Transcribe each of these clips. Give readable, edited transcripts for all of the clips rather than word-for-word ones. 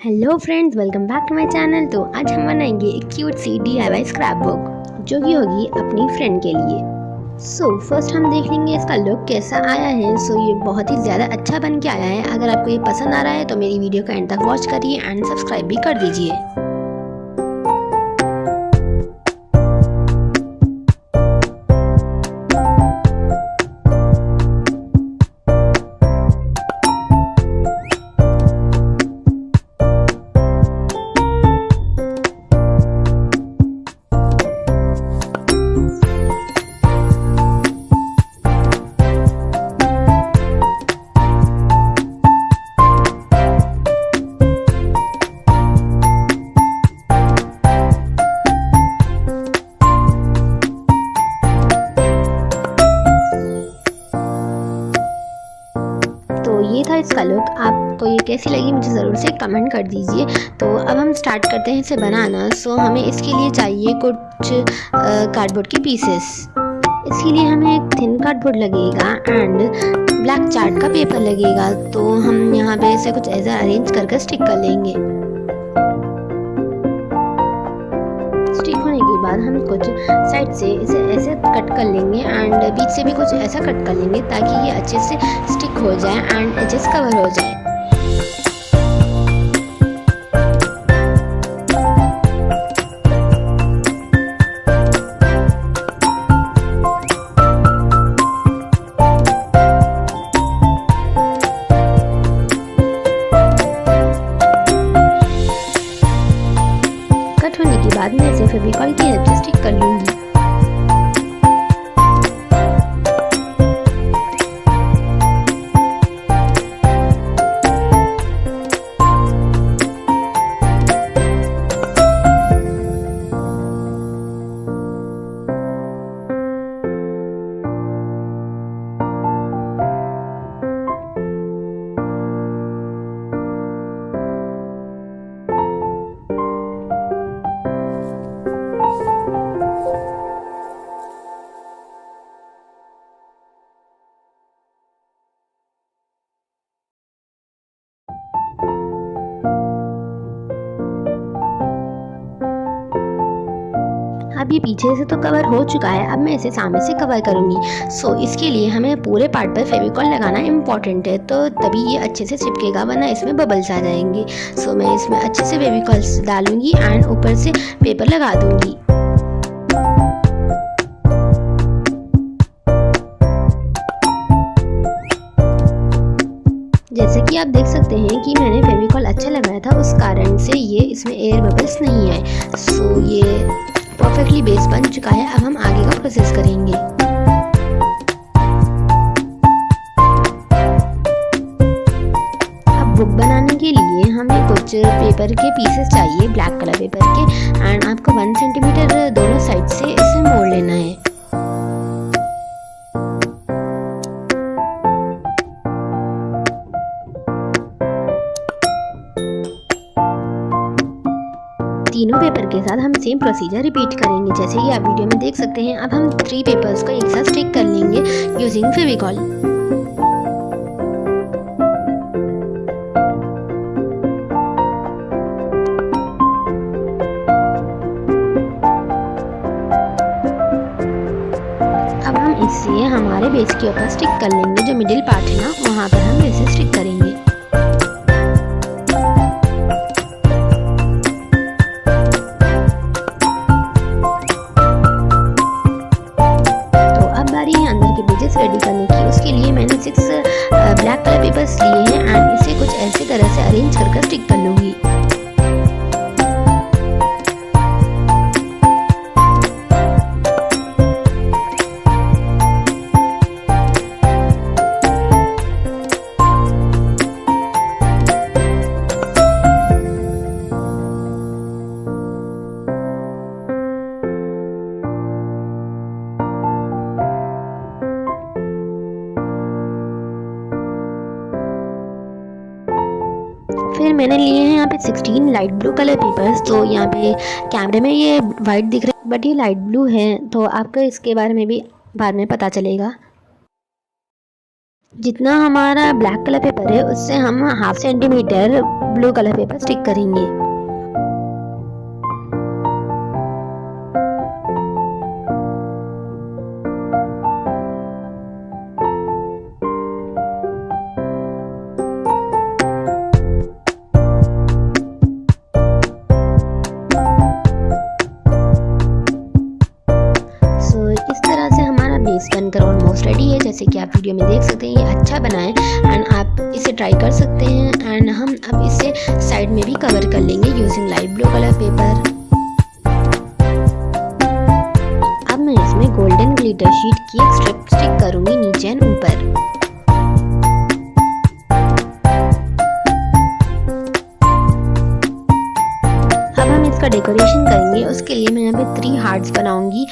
Hello friends, welcome back to my channel. तो आज हम बनाएंगे एक क्यूट सी DIY स्क्रैप बुक जो कि होगी अपनी फ्रेंड के लिए। फर्स्ट हम देख लेंगे इसका लुक कैसा आया है। ये बहुत ही ज़्यादा अच्छा बन के आया है। अगर आपको ये पसंद आ रहा है तो मेरी वीडियो का एंड तक वॉच करिए एंड सब्सक्राइब भी कर दीजिए। तो ये था इसका लुक। आपको ये कैसी लगी मुझे ज़रूर से कमेंट कर दीजिए। तो अब हम स्टार्ट करते हैं इसे बनाना। हमें इसके लिए चाहिए कुछ कार्डबोर्ड की पीसेस। इसके लिए हमें एक थिन कार्डबोर्ड लगेगा एंड ब्लैक चार्ट का पेपर लगेगा। तो हम यहाँ पे इसे कुछ ऐसा अरेंज करके स्टिक कर लेंगे। स्टिक होने के बाद हम कुछ साइड से इसे ऐसे कट कर लेंगे एंड बीच से भी कुछ ऐसा कट कर लेंगे ताकि ये अच्छे से स्टिक हो जाए एंड एजेस कवर हो जाए। कट होने के बाद मैं इसे फेविकॉल की हेल्प से स्टिक कर लूंगी। अब ये पीछे से तो कवर हो चुका है। अब मैं इसे सामने से कवर करूंगी। इसके लिए हमें पूरे पार्ट पर फेविकॉल लगाना इम्पॉर्टेंट है, तो तभी ये अच्छे से चिपकेगा, वरना इसमें बबल्स आ जाएंगे। मैं इसमें अच्छे से फेविकॉल डालूंगी एंड ऊपर से पेपर लगा दूंगी। जैसे कि आप देख सकते हैं कि मैंने फेविकॉल अच्छा लगाया था, उस कारण से ये इसमें एयर बबल्स नहीं आए। ये परफेक्टली बेस बन चुका है। अब हम आगे का प्रोसेस करेंगे। अब बुक बनाने के लिए हमें कुछ पेपर के पीसेस चाहिए, ब्लैक कलर पेपर के, एंड आपको 1 सेंटीमीटर दोनों साइड से इसे मोड़ लेना है। तीनों पेपर के साथ हम सेम प्रोसीजर रिपीट करेंगे जैसे कि आप वीडियो में देख सकते हैं। अब हम 3 पेपर्स को एक साथ स्टिक कर लेंगे यूजिंग फेविकॉल। अब हम इसे हमारे बेस के ऊपर स्टिक कर लेंगे। जो मिडिल पार्ट है ना, वहाँ पर हम इसे स्टिक करेंगे। रेडी करने की, उसके लिए मैंने 6 ब्लैक कलर पेपर्स लिए हैं एंड इसे कुछ ऐसे तरह से अरेंज करके स्टिक कर लूंगी। फिर मैंने लिए हैं यहाँ पे 16 लाइट ब्लू कलर पेपर्स। तो यहाँ पे कैमरे में ये वाइट दिख रहा है बट ये लाइट ब्लू है, तो आपको इसके बारे में भी बाद में पता चलेगा। जितना हमारा ब्लैक कलर पेपर है उससे हम 1/2 centimetre blue colour paper stick करेंगे। इस तरह से हमारा बेस बनकर ऑलमोस्ट रेडी है। जैसे कि आप वीडियो में देख सकते हैं ये अच्छा बना है एंड आप इसे ट्राई कर सकते हैं। एंड हम अब इसे साइड में भी कवर कर लेंगे using light blue colour paper. अब मैं इसमें गोल्डन ग्लिटर शीट की एक स्ट्रिप स्टिक करूंगी नीचे एंड ऊपर। इसका डेकोरेशन करेंगे, उसके लिए मैं यहाँ पे 3 हार्ट्स बनाऊंगी।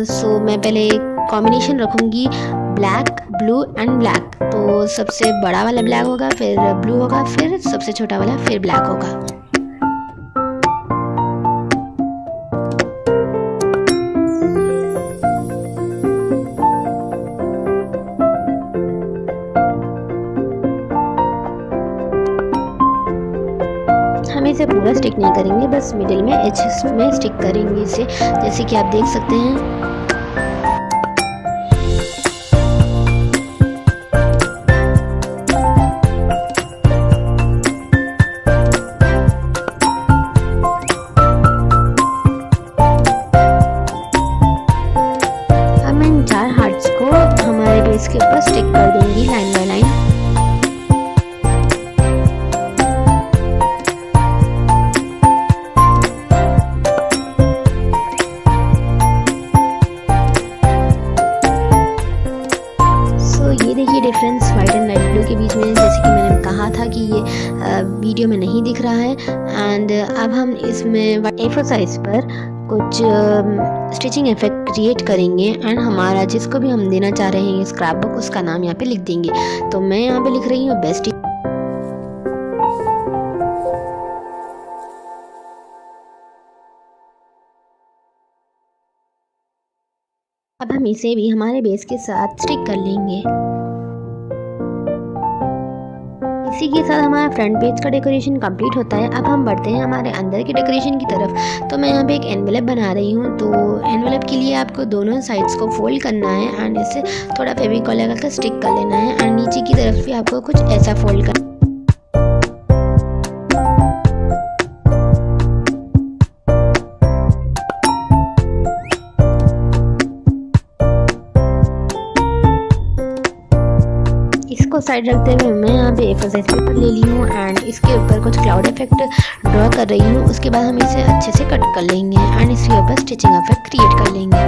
सो मैं पहले कॉम्बिनेशन रखूंगी ब्लैक ब्लू एंड ब्लैक। तो सबसे बड़ा वाला ब्लैक होगा, फिर ब्लू होगा, फिर सबसे छोटा वाला फिर ब्लैक होगा। हम इसे पूरा स्टिक नहीं करेंगे, बस मिडिल में एजेस में स्टिक करेंगे इसे, जैसे कि आप देख सकते हैं। अब मैं इन 4 हार्ट्स को हमारे बेस के ऊपर स्टिक कर दूंगी लाइन बाय लाइन। ये देखिए difference white and light blue के बीच में, जैसे कि मैंने कहा था कि ये वीडियो में नहीं दिख रहा है। एंड अब हम इसमें A4 साइज पर कुछ स्टिचिंग इफेक्ट क्रिएट करेंगे एंड हमारा जिसको भी हम देना चाह रहे हैं स्क्रैप बुक, उसका नाम यहाँ पे लिख देंगे। तो मैं यहाँ पे लिख रही हूँ बेस्ट। अब हम इसे भी हमारे बेस के साथ स्टिक कर लेंगे। इसी के साथ हमारा फ्रंट पेज का डेकोरेशन कंप्लीट होता है। अब हम बढ़ते हैं हमारे अंदर की डेकोरेशन की तरफ। तो मैं यहाँ पे एक एनवेलप बना रही हूँ। तो एनवेलप के लिए आपको दोनों साइड्स को फोल्ड करना है एंड इसे थोड़ा फेविकॉल लगा कर स्टिक कर लेना है एंड नीचे की तरफ भी आपको कुछ ऐसा फोल्ड करना है। इसको साइड रखते हुए मैं यहाँ पे A4 साइज पेपर ले ली हूँ एंड इसके ऊपर कुछ क्लाउड इफेक्ट ड्रॉ कर रही हूँ। उसके बाद हम इसे अच्छे से कट कर लेंगे एंड इसके ऊपर स्टिचिंग इफेक्ट क्रिएट कर लेंगे।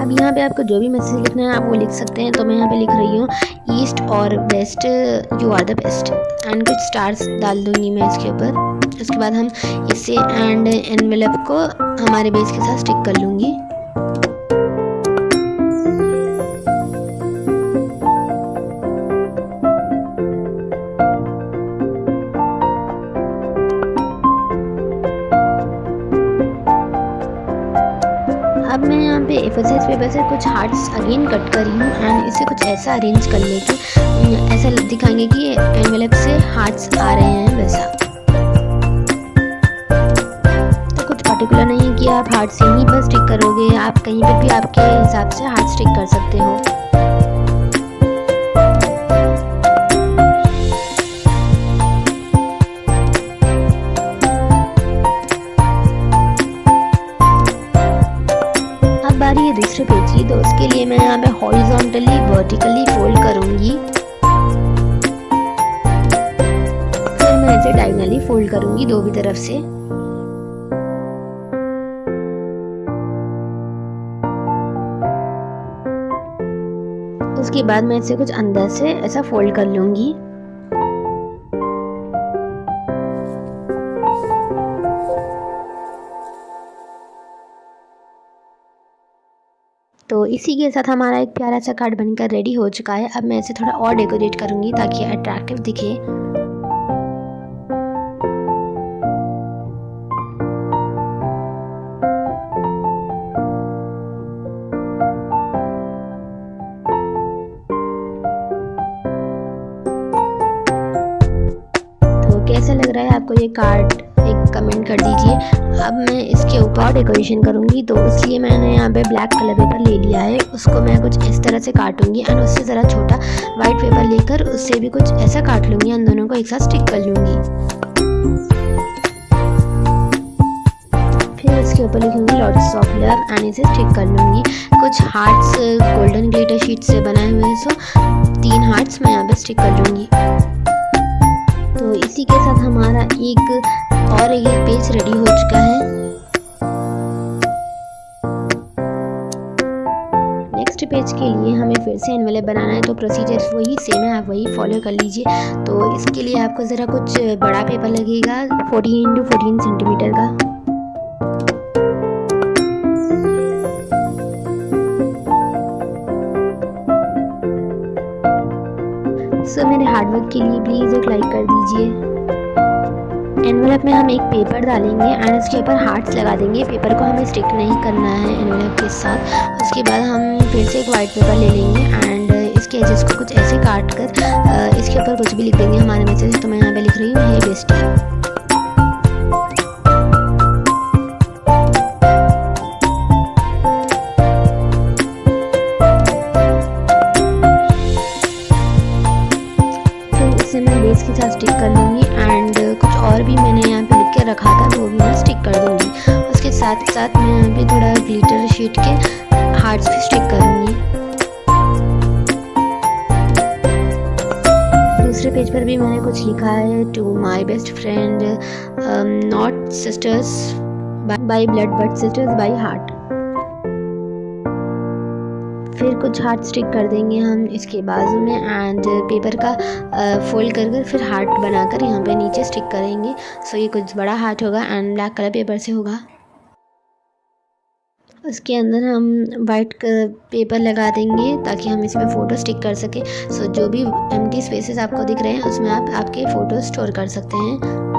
अब यहाँ पे आपको जो भी मैसेज लिखना है आप वो लिख सकते हैं। तो मैं यहाँ पे लिख रही हूँ ईस्ट और west you are the best and कुछ स्टार्स डाल दूंगी मैं इसके ऊपर। उसके बाद हम इसे एंड एनवेलप को हमारे बेस के साथ स्टिक कर लूँगी। अब मैं यहाँ पे A4 साइज पेपर से कुछ हार्ट्स अगेन कट करी हूँ एंड इसे कुछ ऐसा अरेंज कर लेके ऐसा दिखाएंगे कि एनवेलप से हार्ट्स आ रहे हैं वैसा। तो कुछ पर्टिकुलर नहीं है कि आप हार्ट से ही बस स्टिक करोगे, आप कहीं पर भी आपके हिसाब से हार्ट स्टिक कर सकते हो। बारी है दूसरे पेज की। तो उसके लिए मैं यहाँ पे हॉरिजॉन्टली वर्टिकली फोल्ड करूंगी, फिर मैं इसे डायगोनली फोल्ड करूंगी दो भी तरफ से। उसके बाद मैं इसे कुछ अंदर से ऐसा फोल्ड कर लूंगी। तो इसी के साथ हमारा एक प्यारा सा कार्ड बनकर रेडी हो चुका है। अब मैं इसे थोड़ा और डेकोरेट करूंगी ताकि अट्रैक्टिव दिखे। आपको ये कार्ड एक कमेंट कर दीजिए। अब मैं इसके ऊपर डेकोरेशन करूँगी, तो इसलिए मैंने यहाँ पे ब्लैक कलर पेपर ले लिया है। उसको मैं कुछ इस तरह से काटूंगी एंड उससे ज़रा छोटा वाइट पेपर लेकर उससे भी कुछ ऐसा काट लूँगी एंड दोनों को एक साथ स्टिक कर लूँगी। फिर इसके ऊपर लिखूँगी लॉट्स ऑफ लव एंड इसे स्टिक कर लूँगी। कुछ हार्ट्स गोल्डन ग्लिटर शीट से बनाए हुए हैं, सो 3 हार्ट्स मैं यहाँ पे स्टिक कर लूँगी। तो इसी के साथ हमारा एक पेज रेडी हो चुका है। नेक्स्ट पेज के लिए हमें फिर से एनवेलप बनाना है, तो प्रोसीजर वही सेम है, आप वही फॉलो कर लीजिए। तो इसके लिए आपको ज़रा कुछ बड़ा पेपर लगेगा 14 x 14 सेंटीमीटर का। सो मेरे हार्डवर्क के लिए प्लीज़ एक लाइक कर दीजिए। एनवेलप में हम एक पेपर डालेंगे एंड उसके ऊपर हार्ट्स लगा देंगे। पेपर को हमें स्टिक नहीं करना है एनवेलप के साथ। उसके बाद हम फिर से एक वाइट पेपर ले लेंगे एंड इसके एजेस को कुछ ऐसे काट कर इसके ऊपर कुछ भी लिख देंगे हमारे मैसेज। तो मैं यहाँ पे लिख रही हूँ हे बेस्टी। मैं बेस के साथ स्टिक कर लूँगी एंड कुछ और भी मैंने यहाँ पे लिख के रखा था वो भी मैं स्टिक कर दूँगी। उसके साथ साथ मैं यहाँ पे थोड़ा ग्लिटर शीट के हार्ट्स भी स्टिक करूँगी। दूसरे पेज पर भी मैंने कुछ लिखा है to my best friend, not sisters by blood but sisters by heart. फिर कुछ हार्ट स्टिक कर देंगे हम इसके बाजू में एंड पेपर का फोल्ड कर कर फिर हार्ट बनाकर यहाँ पे नीचे स्टिक करेंगे। सो ये कुछ बड़ा हार्ट होगा एंड ब्लैक कलर पेपर से होगा। उसके अंदर हम वाइट पेपर लगा देंगे ताकि हम इसमें फ़ोटो स्टिक कर सके। सो जो भी एम्प्टी स्पेसेस आपको दिख रहे हैं उसमें आप आपके फ़ोटो स्टोर कर सकते हैं।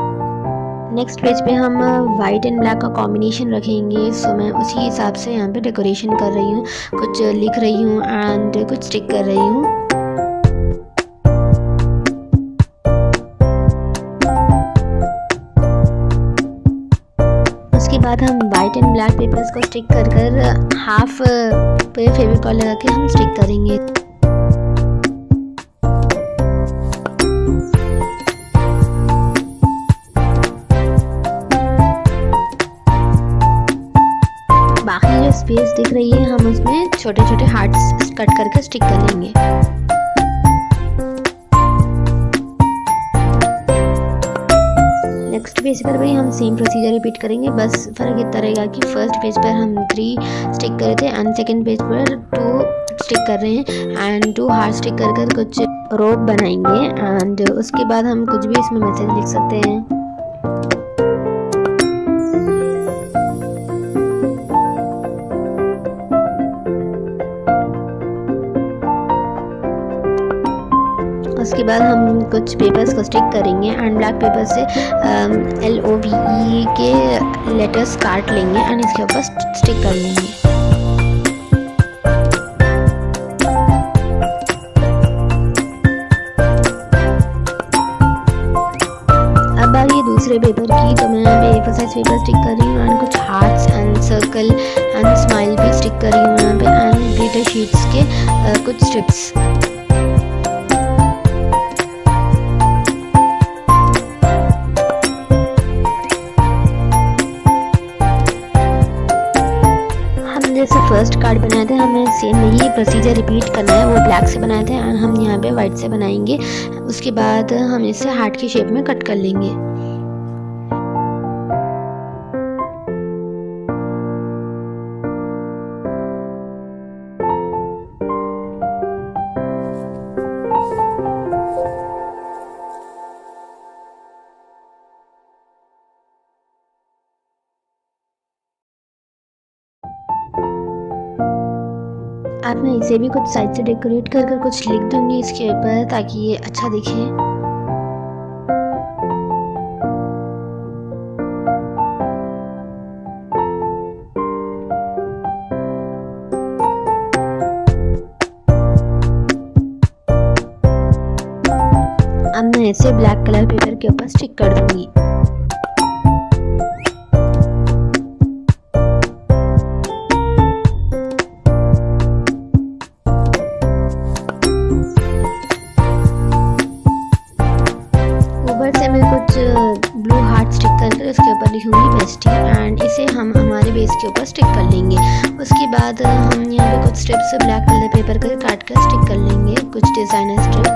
नेक्स्ट पेज पे हम वाइट एंड ब्लैक का कॉम्बिनेशन रखेंगे। सो मैं उसी हिसाब से यहाँ पे डेकोरेशन कर रही हूँ, कुछ लिख रही हूँ एंड कुछ स्टिक कर रही हूँ। उसके बाद हम वाइट एंड ब्लैक पेपर्स को स्टिक कर कर हाफ पे फेविकॉल लगा के हम स्टिक करेंगे। बाकी जो स्पेस दिख रही है हम उसमें छोटे छोटे हार्ट्स कट करके स्टिक कर लेंगे। नेक्स्ट पेज पर भी हम सेम प्रोसीजर रिपीट करेंगे, बस फर्क इतना रहेगा कि फर्स्ट पेज पर हम 3 स्टिक कर रहे थे एंड सेकंड पेज पर 2 स्टिक कर रहे हैं एंड 2 हार्ट स्टिक कर कर कुछ रोप बनाएंगे एंड उसके बाद हम कुछ भी इसमें मैसेज लिख सकते हैं। उसके बाद हम कुछ पेपर्स को स्टिक करेंगे एंड ब्लैक पेपर से LOVE के लेटर्स काट लेंगे एंड इसके ऊपर स्टिक कर लेंगे। अब आ गई दूसरे पेपर की, तो मैं यहाँ पे A4 साइज पेपर स्टिक कर रही हूँ एंड कुछ hearts and circle and smile भी स्टिक कर रही हूँ यहाँ पे एंड ग्लिटर शीट्स के कुछ स्ट्रिप्स। जैसे फर्स्ट कार्ड बनाए थे हमें सेम यही प्रोसीजर रिपीट करना है। वो ब्लैक से बनाए थे एंड हम यहाँ पे वाइट से बनाएंगे। उसके बाद हम इसे हार्ट की शेप में कट कर लेंगे। अब मैं इसे भी कुछ साइड से डेकोरेट कर कर कुछ लिख दूंगी इसके ऊपर ताकि ये अच्छा दिखे। अब मैं इसे ब्लैक कलर पेपर के ऊपर स्टिक कर दूंगी। इसके ऊपर स्टिक कर लेंगे। उसके बाद हम यहाँ पे कुछ स्ट्रिप्स ब्लैक कलर पेपर कर काट कर स्टिक कर लेंगे, कुछ डिज़ाइनर स्ट्रिप।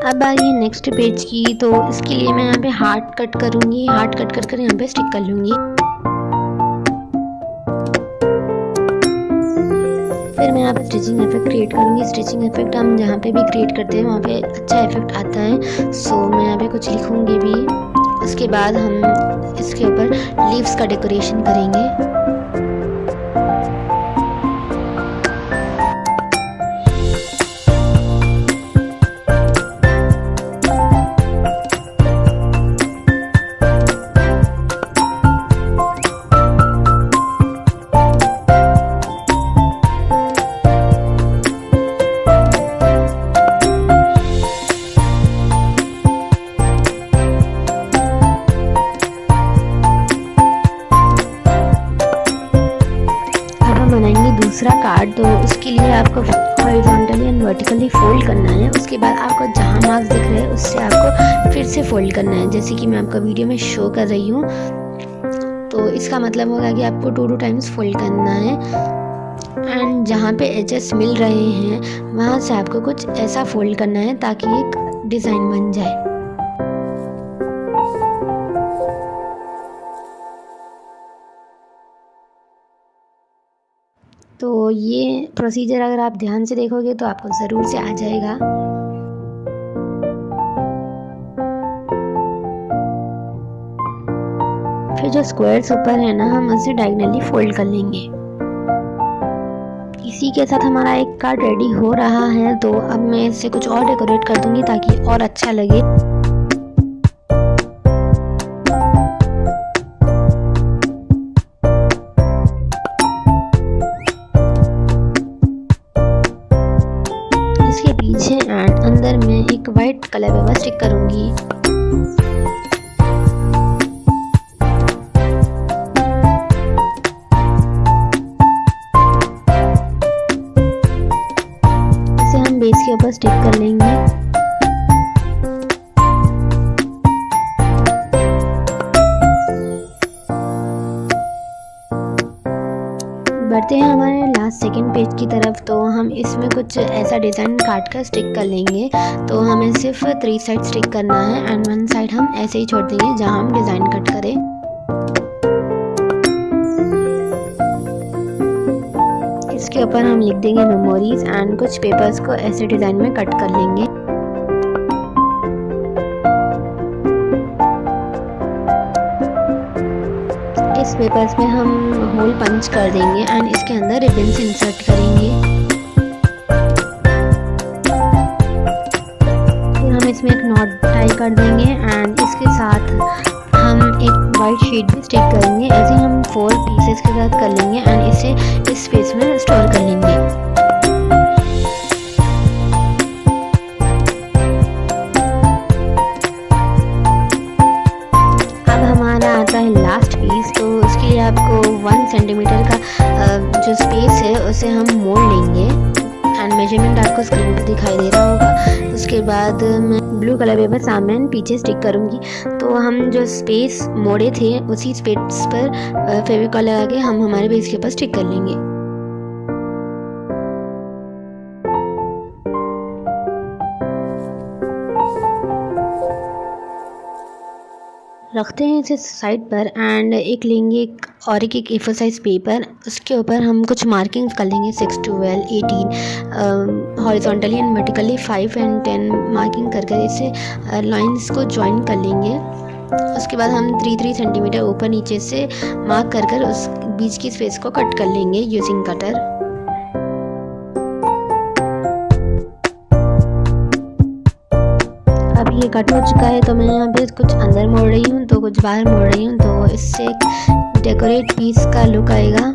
अब आइए नेक्स्ट पेज की। तो इसके लिए मैं यहाँ पे हार्ट कट करूँगी, हार्ट कट कर यहाँ पे स्टिक कर लूँगी। फिर मैं यहाँ पे स्टिचिंग इफेक्ट क्रिएट करूँगी। स्टिचिंग इफेक्ट हम जहाँ पे भी क्रिएट करते हैं वहाँ पे अच्छा इफेक्ट आता है। सो मैं यहाँ पे कुछ लिखूँगी भी। उसके बाद हम इसके ऊपर लीव्स का डेकोरेशन करेंगे। दूसरा कार्ड, तो उसके लिए आपको हॉरिजॉन्टली एंड वर्टिकली फोल्ड करना है। उसके बाद आपको जहाँ मार्क्स दिख रहे हैं उससे आपको फिर से फोल्ड करना है, जैसे कि मैं आपको वीडियो में शो कर रही हूँ। तो इसका मतलब होगा कि आपको 2 टाइम्स फोल्ड करना है। एंड जहाँ पे एजेस मिल रहे हैं वहाँ से आपको कुछ ऐसा फोल्ड करना है ताकि एक डिज़ाइन बन जाए। तो ये प्रोसीजर अगर आप ध्यान से देखोगे तो आपको ज़रूर से आ जाएगा। फिर जो स्क्वायर्स ऊपर है ना, हम उसे डायगोनली फोल्ड कर लेंगे। इसी के साथ हमारा एक कार्ड रेडी हो रहा है। तो अब मैं इसे कुछ और डेकोरेट कर दूंगी ताकि और अच्छा लगे। पीछे एंड अंदर में एक वाइट कलर पेपर स्टिक करूंगी। इसे हम बेस के ऊपर स्टिक कर लेंगे। बढ़ते हैं हमारे लास्ट सेकंड पेज की तरफ। तो हम इसमें कुछ ऐसा डिज़ाइन काट कर स्टिक कर लेंगे। तो हमें सिर्फ 3 साइड स्टिक करना है एंड 1 साइड हम ऐसे ही छोड़ देंगे जहां हम डिज़ाइन कट करें। इसके ऊपर हम लिख देंगे मेमोरीज एंड कुछ पेपर्स को ऐसे डिज़ाइन में कट कर लेंगे। इस पेपर्स में हम होल पंच कर देंगे एंड इसके अंदर रिबन्स इंसर्ट करेंगे। फिर हम इसमें एक नॉट टाई कर देंगे एंड इसके साथ हम एक वाइट शीट भी स्टिक करेंगे। ऐसे हम 4 पीसेस के साथ कर लेंगे एंड इसे इस स्पेस में स्टोर कर लेंगे। लास्ट पीस, तो उसके लिए आपको 1 सेंटीमीटर का जो स्पेस है उसे हम मोड़ लेंगे एंड मेजरमेंट आपको स्क्रीन पर दिखाई दे रहा होगा। उसके बाद मैं ब्लू कलर पेपर सामने एंड पीछे स्टिक करूँगी। तो हम जो स्पेस मोड़े थे उसी स्पेस पर फेविकॉल लगा के हम हमारे बेस के ऊपर स्टिक कर लेंगे। रखते हैं इसे साइड पर एंड एक लेंगे एक A4 साइज पेपर। उसके ऊपर हम कुछ मार्किंग्स कर लेंगे 6, 12, 18 horizontally and vertically 5 and 10 marking करके इसे लाइंस को ज्वाइन कर लेंगे। उसके बाद हम 3 सेंटीमीटर ऊपर नीचे से मार्क कर उस बीच की स्पेस को कट कर लेंगे यूजिंग कटर। ये कट हो चुका है। तो मैं यहाँ पे कुछ अंदर मोड़ रही हूँ तो कुछ बाहर मोड़ रही हूँ, तो इससे एक डेकोरेट पीस का लुक आएगा।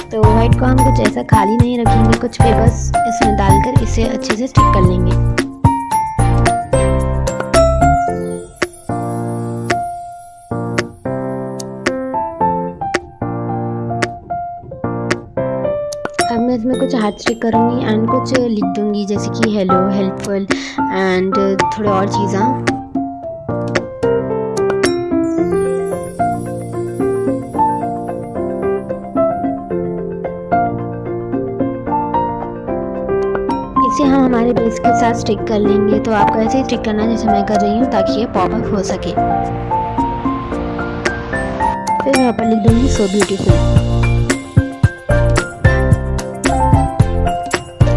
तो वाइट को हम कुछ ऐसा खाली नहीं रखेंगे, कुछ पेपर्स इसमें डालकर इसे अच्छे से स्टिक कर लेंगे। अब मैं इसमें कुछ हार्ट स्टिक करूँगी एंड कुछ लिख दूँगी, जैसे कि हेलो, हेल्पफुल एंड थोड़े और चीज़ें। इसे हम हमारे बेस के साथ स्टिक कर लेंगे। तो आपको ऐसे ही स्टिक करना जैसे मैं कर रही हूँ, ताकि ये पॉप अप हो सके। फिर यहाँ पर लिख दूँगी सो ब्यूटीफुल।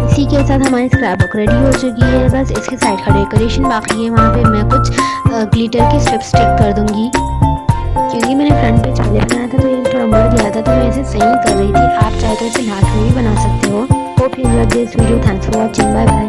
इसी के साथ हमारी स्क्रैप बुक रेडी हो चुकी है। बस इसके साइड का डेकोरेशन बाकी है, वहाँ पे मैं कुछ ग्लिटर की स्ट्रिप स्टिक कर दूँगी। क्योंकि मैंने फ्रंट पेज पहले बनाया था तो ये थोड़ा मुड़ गया था, तो मैं इसे सही कर रही थी। आप चाहे तो इसे लास्ट में भी बना सकते हो। Hope you enjoyed this video. Thanks for watching. Bye bye.